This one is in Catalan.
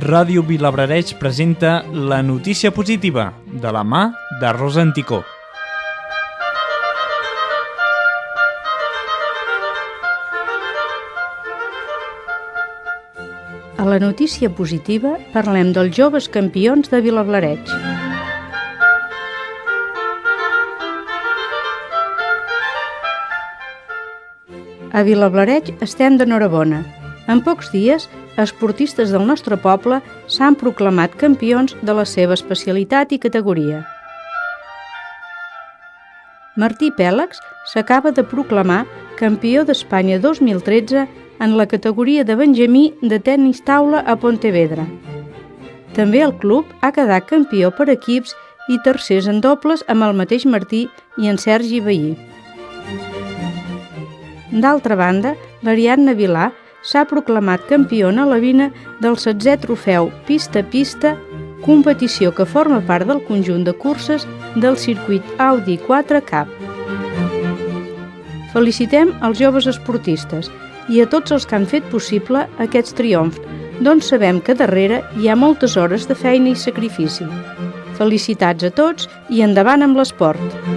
Ràdio Vilablareix presenta la notícia positiva, de la mà de Rosa Anticó. A la notícia positiva parlem dels joves campions de Vilablareix. A Vilablareix estem d'enhorabona. En pocs dies, esportistes del nostre poble s'han proclamat campions de la seva especialitat i categoria. Martí Pèlex s'acaba de proclamar campió d'Espanya 2013 en la categoria de Benjamí de tenis taula a Pontevedra. També el club ha quedat campió per equips i tercers en dobles amb el mateix Martí i en Sergi Veí. D'altra banda, l'Ariadna Vilà s'ha proclamat campiona alevina del 16è trofeu Pista a Pista, competició que forma part del conjunt de curses del circuit Audi 4 Cup. Felicitem els joves esportistes i a tots els que han fet possible aquests triomfs, doncs sabem que darrere hi ha moltes hores de feina i sacrifici. Felicitats a tots i endavant amb l'esport!